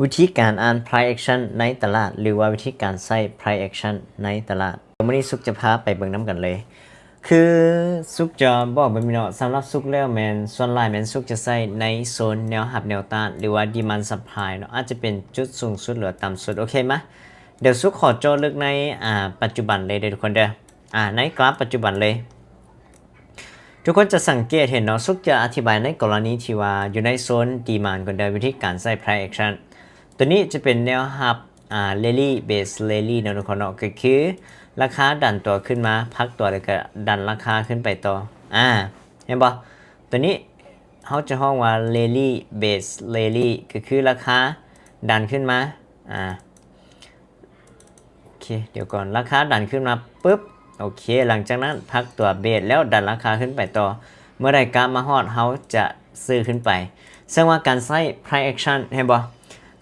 วิธีการอ่าน price action ในตลาดหรือว่าวิธีการใส่ price action ในตลาดวันนี้ซุกจะพาไปเบิ่งน้ำกันเลยคือซุกจะบอกแบบนี้เนาะสำหรับซุกแล้วแมนส่วนหลายแมนซุกจะใส่ในโซนแนวรับแนวต้านหรือว่า demand supply เนาะอาจจะเป็นจุดสูงสุดหรือต่ำสุดโอเคไหมเดี๋ยวซุกขอโจลึกในปัจจุบันเลยทุกคนเด้อในกราฟปัจจุบันเลยทุกคนจะสังเกตเห็นเนาะซุกจะอธิบายในกรณีที่ว่าอยู่ในโซน demand ก่อนเด้อวิธีการใส่ price actionตัวนี้จะเป็นแนวรับrally base rally นะทุกคนเนาะก็คือราคาดันตัวขึ้นมาพักตัวแล้วก็ดันราคาขึ้นไปต่อเห็นปะตัวนี้เขาจะห้องว่า rally base rally ก็คือราคาดันขึ้นมาโอเคเดี๋ยวก่อนราคาดันขึ้นมาปุ๊บโอเคหลังจากนั้นพักตัวเบสแล้วดันราคาขึ้นไปต่อเมื่อใดกราฟมาฮอดเขาจะซื้อขึ้นไปซึ่งว่าการใช้ price action เห็นปะ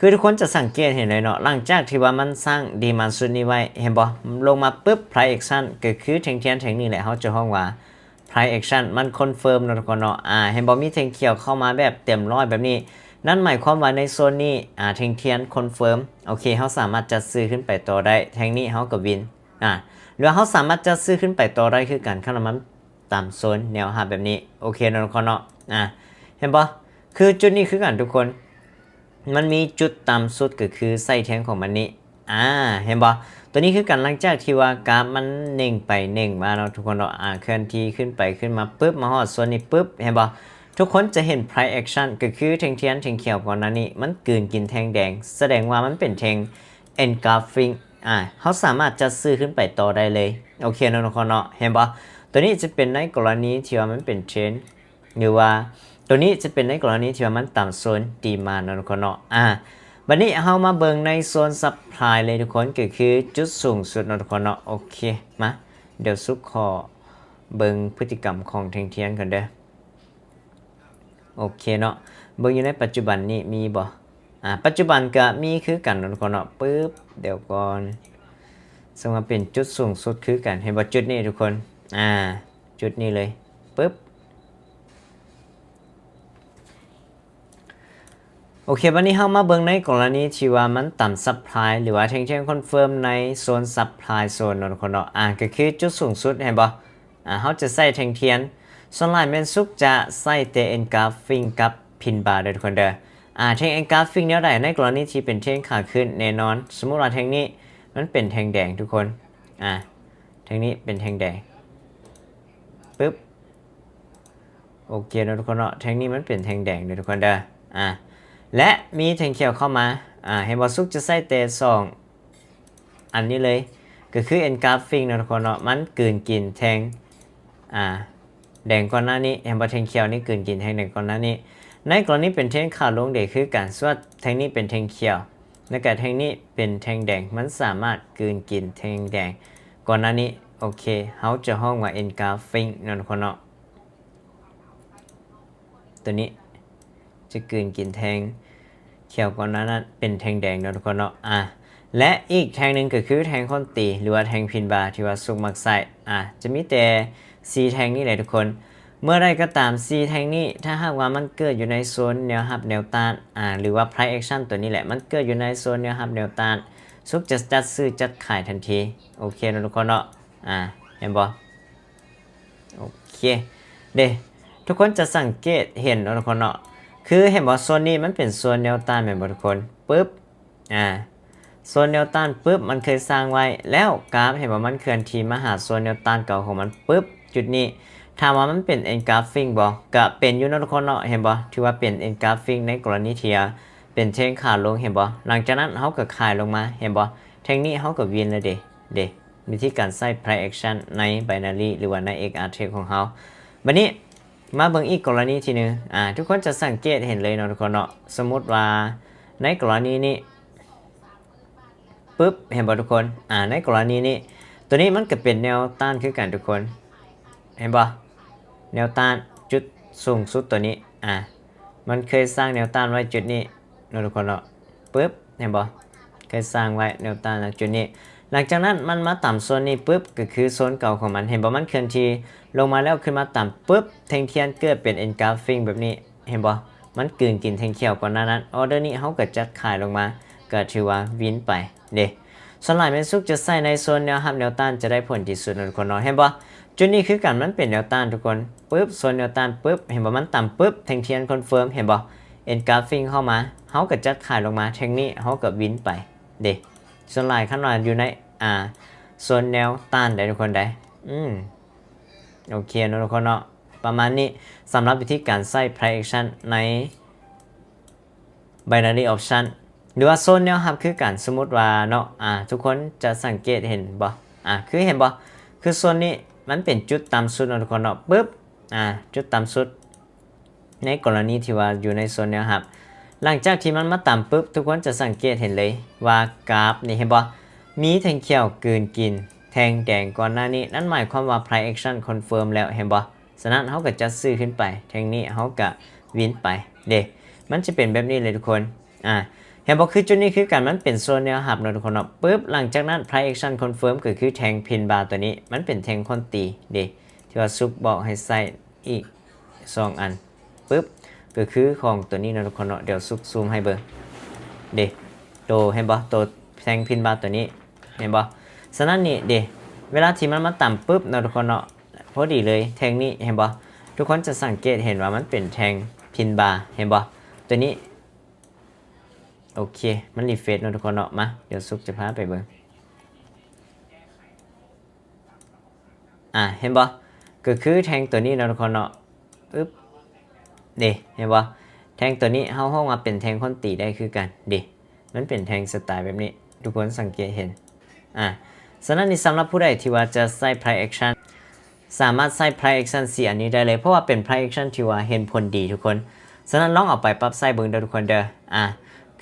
คือทุกคนจะสังเกตเห็นเลยเนาะหลังจากที่ว่ามันสร้างดีมานด์สุดนี้ไว้เห็นบ่ลงมาปุ๊บ price action ก็คือแท่งเทียนแท่งนี้แหละเขาจะห้องว่า price action มันคอนเฟิร์มนะทุกคนเนาะเห็นบ่มีแท่งเขียวเข้ามาแบบเต็มร้อยแบบนี้นั่นหมายความว่าในโซนนี้แท่งเทียนคอนเฟิร์มโอเคเขาสามารถจะซื้อขึ้นไปต่อได้แท่งนี้เขากับวินหรือเขาสามารถจะซื้อขึ้นไปต่อได้คือการขั้นมันตามโซนแนวรับแบบนี้โอเคนะทุกคนเนาะเห็นบ่คือจุดนี้คือกันทุกคนมันมีจุดต่ำสุดก็คือไส้แทงของมันนี้เห็นบ่ตัวนี้คือการหลังจากที่ว่ากราฟมันเน่งไปเน่งมาเนาะทุกคนเนาะเคลื่อนที่ขึ้นไปขึ้นมาปุ๊บมาฮอดโซนนี้ปุ๊บเห็นบ่ทุกคนจะเห็น price action ก็คือแทงเทียนแทงเขียวก่อนหน้านี้มันกลืนกินแทงแดงแสดงว่ามันเป็นแทง engulfing เขาสามารถจะซื้อขึ้นไปต่อได้เลยโอเคเนาะทุกคนเนาะเห็นบ่ตัวนี้จะเป็นในกรณีที่ว่ามันเป็นเทรนหรือว่าตัวนี้จะเป็นในกรณีที่ว่ามันต่ำโซนดีมานด์นะทุกคนเนาะวันนี้เรามาเบิ่งในโซนซัพพลายเลยทุกคนก็คือจุดสูงสุดนะทุกคนเนาะโอเคมาเดี๋ยวซุกขอเบิ่งพฤติกรรมของแท่งเทียนกันเด้อโอเคเนาะเบิ่งอยู่ในปัจจุบันนี้มีบ่ปัจจุบันก็มีคือกันนะทุกคนเนาะปึ๊บเดี๋ยวก่อนซึ่งมาเป็นจุดสูงสุดคือกันเห็นบ่จุดนี้ทุกคนจุดนี้เลยปึ๊บโอเควันนี้เรามาเบิ่งในกรณีที่ว่ามันต่ำซัพพลายหรือว่าแท่งคอนเฟิร์มในโซนซัพพลายโซนทุกคนเนาะก็คือจุดสูงสุดเห็นบ่เขาจะใส่แท่งเทียนส่วนหลายแม่นซุกจะใส่แต่ engulfing กับพินบาร์ทุกคนเด้อแท่ง engulfing แนวใดในกรณีที่เป็นแท่งขาขึ้นแน่นอนสมมุติว่าแท่งนี้มันเป็นแท่งแดงทุกคนแท่งนี้เป็นแท่งแดงปึ๊บโอเคนะทุกคนเนาะแท่งนี้มันเป็นแท่งแดงทุกคนเด้อและมีแท่งเขียวเข้ามาเห็นว่าซุกจะใส่แต่2อันนี้เลยก็คือ engulfing นะทุกคนเนาะมันกลืนกินแท่งแดงก่อนหน้านี้เห็นว่าแท่งเขียวนี่กลืนกินแท่งแดงก่อนหน้านี้ในกรณีเป็นแท่งขาลงเด็กคือการส่วนแท่งนี้เป็นแท่งเขียวและก็แท่งนี้เป็นแท่งแดงมันสามารถกลืนกินแท่งแดงก่อนหน้านี้โอเคเขาจะห้องว่า engulfing นะทุกคนเนาะตัวนี้จะกลืนกินแทงเขียวก่อนนั้นเป็นแทงแดงนะทุกคนเนาะและอีกแทงหนึ่งก็คือแทงค้นตีหรือว่าแทงพินบาร์ที่ว่าสุกมักใส่จะมีแต่4แทงนี้แหละทุกคนเมื่อใดก็ตาม4แทงนี้ถ้าหากว่ามันเกิดอยู่ในโซนแนวรับแนวต้านหรือว่า price action ตัวนี้แหละมันเกิดอยู่ในโซนแนวรับแนวต้านสุกจะจัดซื้อจัดขายทันทีโอเคนะทุกคนเนาะเห็นบ่โอเคทุกคนจะสังเกตเห็นนะทุกคนเนาะคือเห็นว่าโซนนี้มันเป็นโซนแนวต้านเหมือนทุกคนปึ๊บโซนแนวต้านปึ๊บมันเคยสร้างไว้แล้วกราฟเห็นว่ามันเคลื่อนที่มาหาโซนแนวต้านเก่าของมันปึ๊บจุดนี้ถามว่ามันเป็น engulfing บ่ก็เป็นอยู่นะทุกคนเนาะเห็นบ่ที่ว่าเป็น engulfing ในกรณีที่เป็นเทรนขาลงเห็นบ่หลังจากนั้นเขาก็ขายลงมาเห็นบ่เทคนิคเขาก็วินเลยเด้วิธีการใช้ price action ใน binary หรือว่าใน XRT ของเขาบัดนี้มาเบิ่งอีกกรณีทีนึงทุกคนจะสังเกตเห็นเลยเนาะทุกคนเนาะสมมุติว่าในกรณีนี้ปึ๊บเห็นบ่ทุกคนในกรณีนี้ตัวนี้มันก็เป็นแนวต้านคือกันทุกคนเห็นบ่แนวต้านจุดสูงสุดตัวนี้มันเคยสร้างแนวต้านไว้จุดนี้เนาะทุกคนเนาะปึ๊บเห็นบ่เคยสร้างไว้แนวต้านณจุดนี้หลังจากนั้นมันมาต่ำโซนนี้ปุ๊บก็คือโซนเก่าของมันเห็นบ่มันเคลื่อนที่ลงมาแล้วขึ้นมาต่ำปุ๊บแท่งเทียนเกิดเป็น engulfing แบบนี้เห็นบ่ มันกลืนกินแทงเขียวก่อนหน้านั้นออเดอร์นี้เขาก็จัดขายลงมาก็ถือว่าวินไปเด้ส่วนหลายเมนซุกจะใส่ในโซนแนวรับแนวต้านจะได้ผลที่สุดนะทุกคนเนาะเห็นบ่จุดนี้คือกันมันเป็นแนวต้านทุกคนปึ๊บโซนแนวต้านปึ๊บเห็นบ่มันต่ำปึ๊บแทงเทียนคอนเฟิร์มเห็นบ่เอ็นกราฟิงเข้ามาเขาก็จัดขายลงมาแทงนี้เขาก็วินไปเด้ส่วนหลายขนาดอยู่ในโซนแนวต้านได้ทุกคนได้โอเคนะทุกคนเนาะประมาณนี้สำหรับวิธีการใส่ price action ใน binary option หรือว่าโซนแนวรับคือการสมมุติว่าเนาะทุกคนจะสังเกตเห็นบ่คือเห็นบ่คือโซนนี้มันเป็นจุดต่ำสุดนะทุกคนเนาะปึ๊บจุดต่ำสุดในกรณีที่ว่าอยู่ในโซนแนวรับหลังจากที่มันมาต่ำปึ๊บทุกคนจะสังเกตเห็นเลยว่ากราฟนี่เห็นบ่มีแทงเขียวกลืนกินแทงแดงก่อนหน้านี้นั่นหมายความว่า price action confirm แล้วเห็นบ่ฉะนั้นเขาก็จะซื้อขึ้นไปแทงนี้เขาก็วินไปเด้มันจะเป็นแบบนี้เลยทุกคนเห็นบ่คือจุดนี้คือการมันเป็นโซนแนวรับนะทุกคนเนาะปึ๊บหลังจากนั้น price action confirm ก็คือแทงพินบาร์ตัวนี้มันเป็นแทงคนตีเด้ที่ว่าซุปบอกให้ใส่อีก2อันปึ๊บก็คือของตัวนี้นะทุกคนเนาะเดี๋ยวซุปซูมให้เบิ่งเด้โตเห็นบ่โตแทงพินบาร์ตัวนี้เห็นบ่ฉะนั้นนี่เด้เวลาที่มันมาต่ำปึ๊บนะทุกคนเนาะพอดีเลยแทงนี้เห็นบ่ทุกคนจะสังเกตเห็นว่ามันเป็นแทงพินบาร์เห็นบ่ตัวนี้โอเคมันรีเฟรชเนาะทุกคนเนาะมาเดี๋ยวซุกจะพาไปเบิ่งเห็นบ่ก็คือแทงตัวนี้เนาะทุกคนเนาะอึ๊บเด้เห็นบ่แทงตัวนี้เฮามาเป็นแทงคนตีได้คือกันเด้มันเป็นแทงสไตล์แบบนี้ทุกคนสังเกตเห็นฉะนั้นนี่สำหรับผู้ใดที่ว่าจะใส่ price action สามารถใส่ price action 4อันนี้ได้เลยเพราะว่าเป็น price action ที่ว่าเห็นผลดีทุกคนฉะนั้นลองเอาไปปรับใส่เบิ่งเด้อทุกคนเด้อ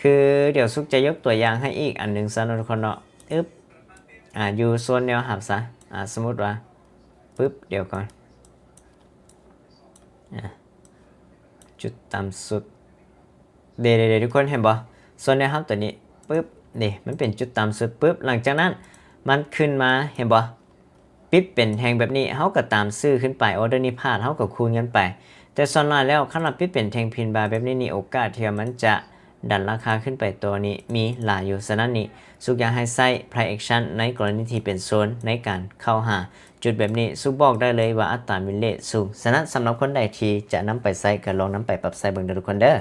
คือเดี๋ยวซุกจะยกตัวอย่างให้อีกอันหนึ่งซะนะทุกคนเนาะอึ๊บอยู่โซนแนวหับซะสมมุติว่าปึ๊บเดี๋ยวก่อนจุดต่ำสุดเดี๋ยวทุกคนเห็นบ่โซนแนวหับตัวนี้ปึ๊บนี่มันเป็นจุดต่ำสุดปึ๊บหลังจากนั้นมันขึ้นมาเห็นบ่ปิ๊บเป็นแทงแบบนี้เขาก็ตามซื้อขึ้นไปออเดอร์นี้พลาดเขาก็คูณกันไปแต่ส่วนมากแล้วขนาดปิ๊บเป็นแทงพินบาร์แบบนี้นี่โอกาสที่มันจะดันราคาขึ้นไปตัวนี้มีหลายอยู่ฉะนั้นนี่ซุกอยากให้ใส่ price action ในกรณีที่เป็นโซนในการเข้าหาจุดแบบนี้ซุกบอกได้เลยว่าอัตราวินเลทสูงฉะนั้นสำหรับคนใดที่จะนำไปใส่ก็ลองนำไปปรับใส่เบิ่งเด้อทุกคนเด้อ